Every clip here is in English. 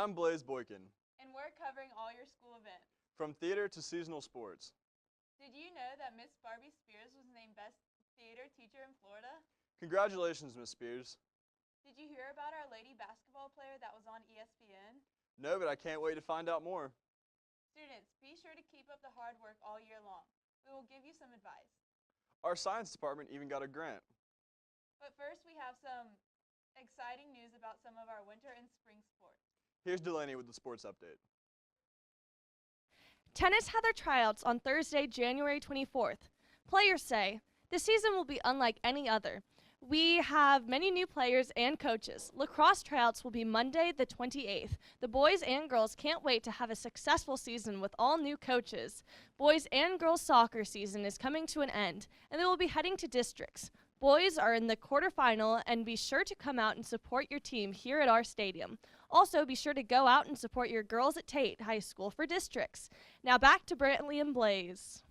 I'm Blaze Boykin. And we're covering all your school events. From theater to seasonal sports. Did you know that Miss Barbie Spears was named Best Theater Teacher in Florida? Congratulations, Miss Spears. Did you hear about our lady basketball player that was on ESPN? No, but I can't wait to find out more. Students, be sure to keep up the hard work all year long. We will give you some advice. Our science department even got a grant. But first, we have some exciting news about some of our winter and spring sports. Here's Delaney with the sports update. Tennis had their tryouts on Thursday, January 24th. Players say, "The season will be unlike any other. We have many new players and coaches. Lacrosse tryouts will be Monday, the 28th. The boys and girls can't wait to have a successful season with all new coaches. Boys and girls soccer season is coming to an end, and they will be heading to districts. Boys are in the quarterfinal, and be sure to come out and support your team here at our stadium. Also, be sure to go out and support your girls at Tate High School for districts." Now back to Brantley and Blaze.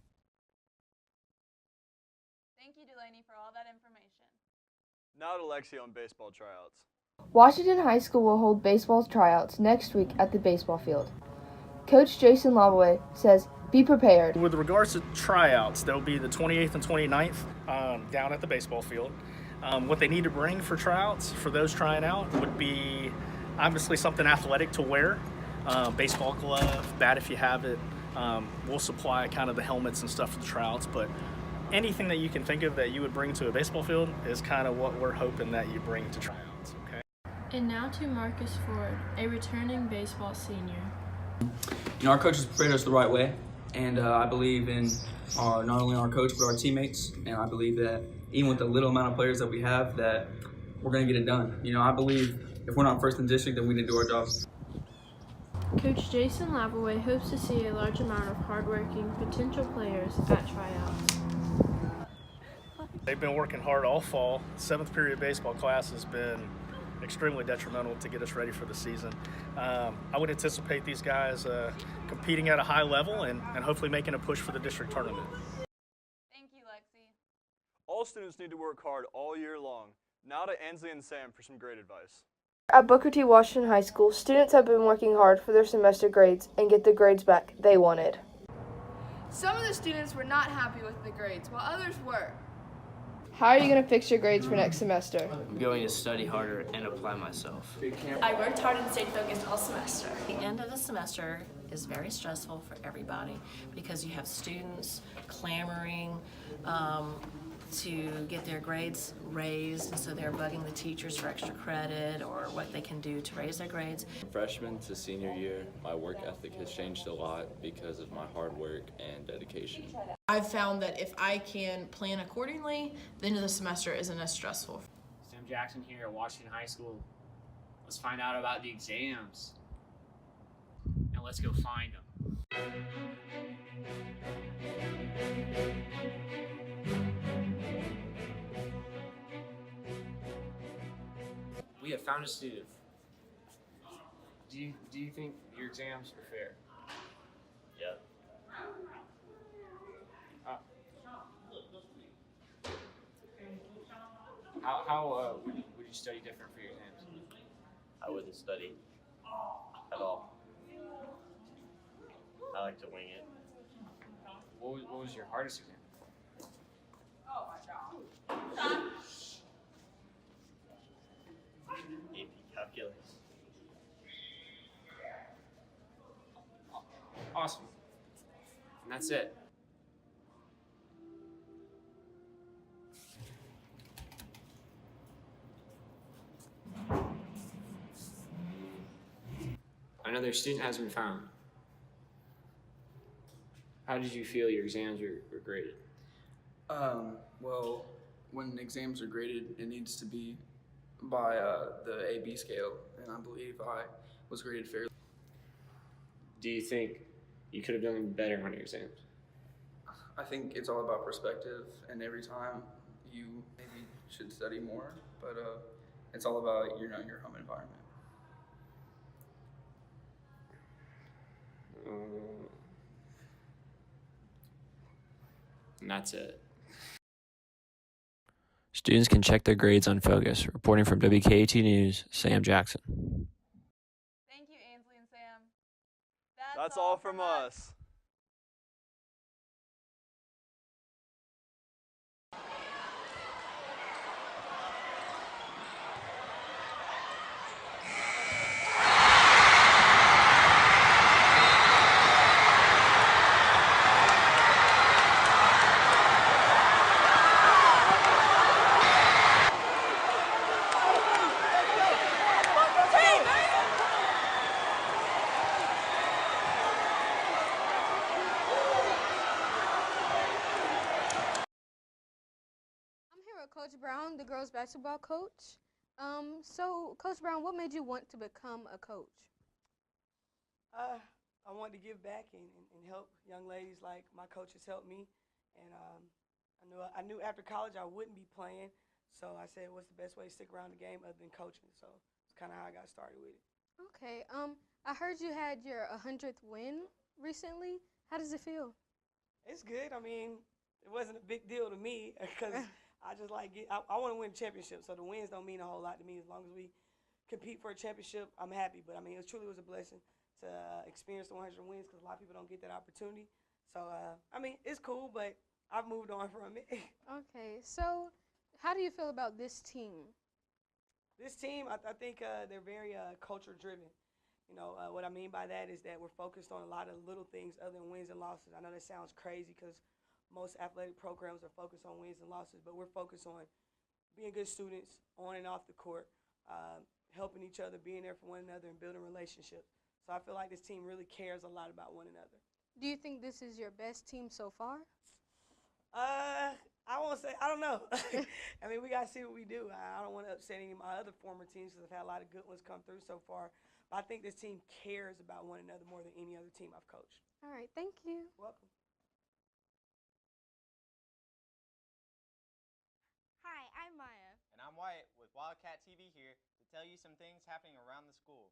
Thank you, Delaney, for all that information. Now to Lexi on baseball tryouts. Washington High School will hold baseball tryouts next week at the baseball field. Coach Jason Lawaway says, "Be prepared." With regards to tryouts, they'll be the 28th and 29th down at the baseball field. What they need to bring for tryouts, for those trying out, would be obviously something athletic to wear. Baseball glove, bat if you have it. We'll supply kind of the helmets and stuff for the tryouts, but anything that you can think of that you would bring to a baseball field is kind of what we're hoping that you bring to tryouts, okay? And now to Marcus Ford, a returning baseball senior. Our coaches prepared us the right way, and I believe in not only our coach but our teammates, and I believe that even with the little amount of players that we have, that we're going to get it done. I believe if we're not first in district, then we need to do our job. Coach Jason Lavaway hopes to see a large amount of hardworking potential players at tryouts. They've been working hard all fall. 7th period baseball class has been extremely detrimental to get us ready for the season. I would anticipate these guys competing at a high level and hopefully making a push for the district tournament. Thank you, Lexi. All students need to work hard all year long. Now to Ansley and Sam for some grade advice. At Booker T. Washington High School, students have been working hard for their semester grades and get the grades back they wanted. Some of the students were not happy with the grades, while others were. How are you going to fix your grades for next semester? I'm going to study harder and apply myself. I worked hard and stayed focused all semester. The end of the semester is very stressful for everybody because you have students clamoring to get their grades raised, and so they're bugging the teachers for extra credit or what they can do to raise their grades. From freshman to senior year, my work ethic has changed a lot because of my hard work and dedication. I've found that if I can plan accordingly, the end of the semester isn't as stressful. Sam Jackson here at Washington High School. Let's find out about the exams. And let's go find them. We have found a student. Do you think your exams were fair? Yep. How would you study different for your exams? I wouldn't study at all. I like to wing it. What was your hardest exam? AP calculus. Awesome. And that's it. Another student has been found. How did you feel your exams were graded? Well, when exams are graded, it needs to be by the AB scale, and I believe I was graded fairly. Do you think you could have done better on your exams? I think it's all about perspective, and every time you maybe should study more, but it's all about your home environment. And that's it. Students can check their grades on Focus. Reporting from WKAT News, Sam Jackson. Thank you, Ansley. That's all from us. Coach Brown, the girls basketball coach. So Coach Brown, what made you want to become a coach? I wanted to give back and help young ladies like my coaches helped me. And I knew after college I wouldn't be playing, so I said, what's the best way to stick around the game other than coaching? So it's kind of how I got started with it. Okay. I heard you had your 100th win recently. How does it feel? It's good. I mean, it wasn't a big deal to me because I just like I want to win a championship, so the wins don't mean a whole lot to me. As long as we compete for a championship, I'm happy. But I mean, it truly was a blessing to experience the 100 wins because a lot of people don't get that opportunity. So I mean, it's cool, but I've moved on from it. Okay, so how do you feel about this team? This team, I think they're very culture driven. You know, what I mean by that is that we're focused on a lot of little things other than wins and losses. I know that sounds crazy because most athletic programs are focused on wins and losses, but we're focused on being good students on and off the court, helping each other, being there for one another, and building relationships. So I feel like this team really cares a lot about one another. Do you think this is your best team so far? I won't say, I don't know. I mean, we got to see what we do. I don't want to upset any of my other former teams because I've had a lot of good ones come through so far. But I think this team cares about one another more than any other team I've coached. All right, thank you. Welcome. Hi, I'm Maya. And I'm Wyatt with Wildcat TV here to tell you some things happening around the school.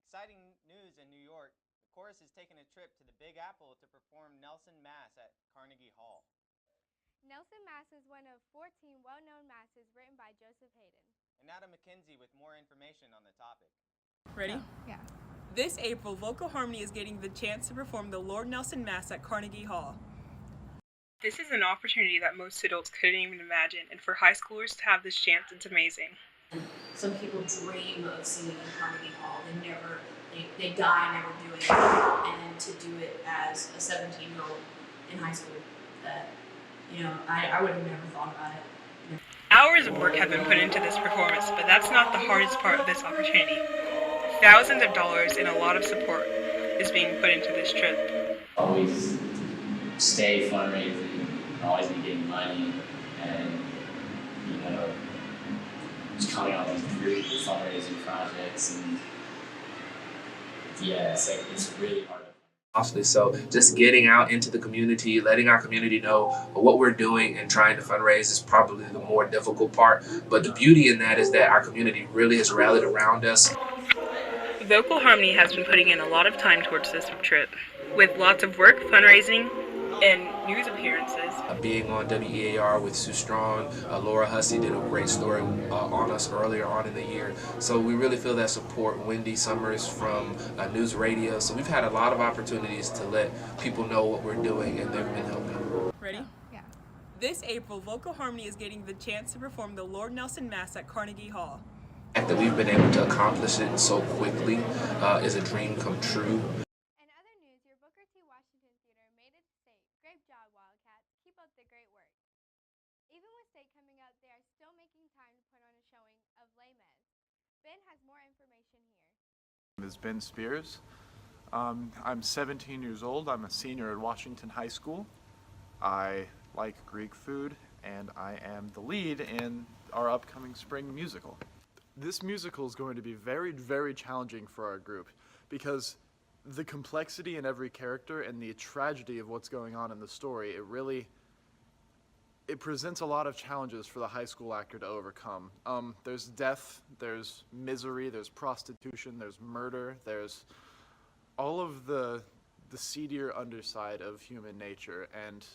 Exciting news in New York. The chorus is taking a trip to the Big Apple to perform Nelson Mass at Carnegie Hall. Nelson Mass is one of 14 well-known masses written by Joseph Haydn. And Adam McKenzie with more information on the topic. Ready? Yeah. This April, Vocal Harmony is getting the chance to perform the Lord Nelson Mass at Carnegie Hall. This is an opportunity that most adults couldn't even imagine, and for high schoolers to have this chance, it's amazing. Some people dream of singing in Carnegie Hall. They die never doing it. And to do it as a 17-year-old in high school, I would have never thought about it. Hours of work have been put into this performance, but that's not the hardest part of this opportunity. Thousands of dollars and a lot of support is being put into this trip. Always stay fundraising, always be getting money, and just coming out with great fundraising projects, and yeah, it's really hard. So just getting out into the community, letting our community know what we're doing and trying to fundraise is probably the more difficult part. But the beauty in that is that our community really has rallied around us. Vocal Harmony has been putting in a lot of time towards this trip, with lots of work, fundraising, and news appearances. Being on WEAR with Sue Strong, Laura Hussey did a great story on us earlier on in the year. So we really feel that support. Wendy Summers from News Radio. So we've had a lot of opportunities to let people know what we're doing, and they've been helping. Ready? Yeah. This April, Vocal Harmony is getting the chance to perform the Lord Nelson Mass at Carnegie Hall. The fact that we've been able to accomplish it so quickly is a dream come true. In other news, your Booker T. Washington Theater made it to state. Great job, Wildcats. Keep up the great work. Even with state coming up, they are still making time to put on a showing of Les Mis. Ben has more information here. My name is Ben Spears. I'm 17 years old. I'm a senior at Washington High School. I like Greek food, and I am the lead in our upcoming spring musical. This musical is going to be very, very challenging for our group because the complexity in every character and the tragedy of what's going on in the story, it presents a lot of challenges for the high school actor to overcome. There's death, there's misery, there's prostitution, there's murder, there's all of the seedier underside of human nature, and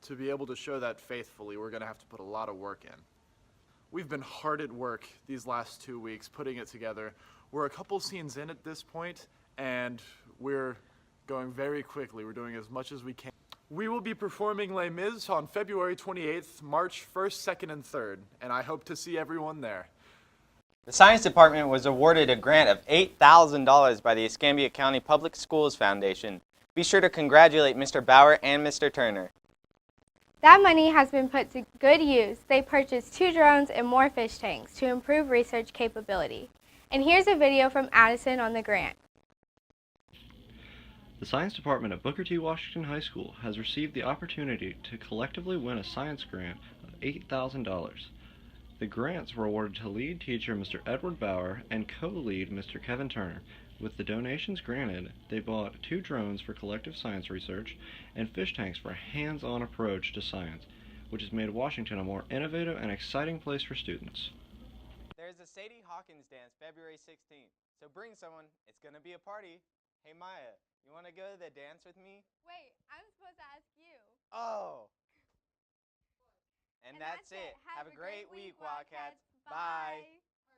to be able to show that faithfully, we're going to have to put a lot of work in. We've been hard at work these last 2 weeks putting it together. We're a couple scenes in at this point, and we're going very quickly. We're doing as much as we can. We will be performing Les Mis on February 28th, March 1st, 2nd, and 3rd, and I hope to see everyone there. The Science Department was awarded a grant of $8,000 by the Escambia County Public Schools Foundation. Be sure to congratulate Mr. Bauer and Mr. Turner. That money has been put to good use. They purchased 2 drones and more fish tanks to improve research capability. And here's a video from Addison on the grant. The Science Department at Booker T. Washington High School has received the opportunity to collectively win a science grant of $8,000. The grants were awarded to lead teacher Mr. Edward Bauer and co-lead Mr. Kevin Turner. With the donations granted, they bought 2 drones for collective science research and fish tanks for a hands-on approach to science, which has made Washington a more innovative and exciting place for students. There's a Sadie Hawkins dance February 16th, so bring someone. It's going to be a party. Hey Maya, you want to go to the dance with me? Wait, I'm supposed to ask you. Oh! And that's it. Have a great week, Wildcats. Bye.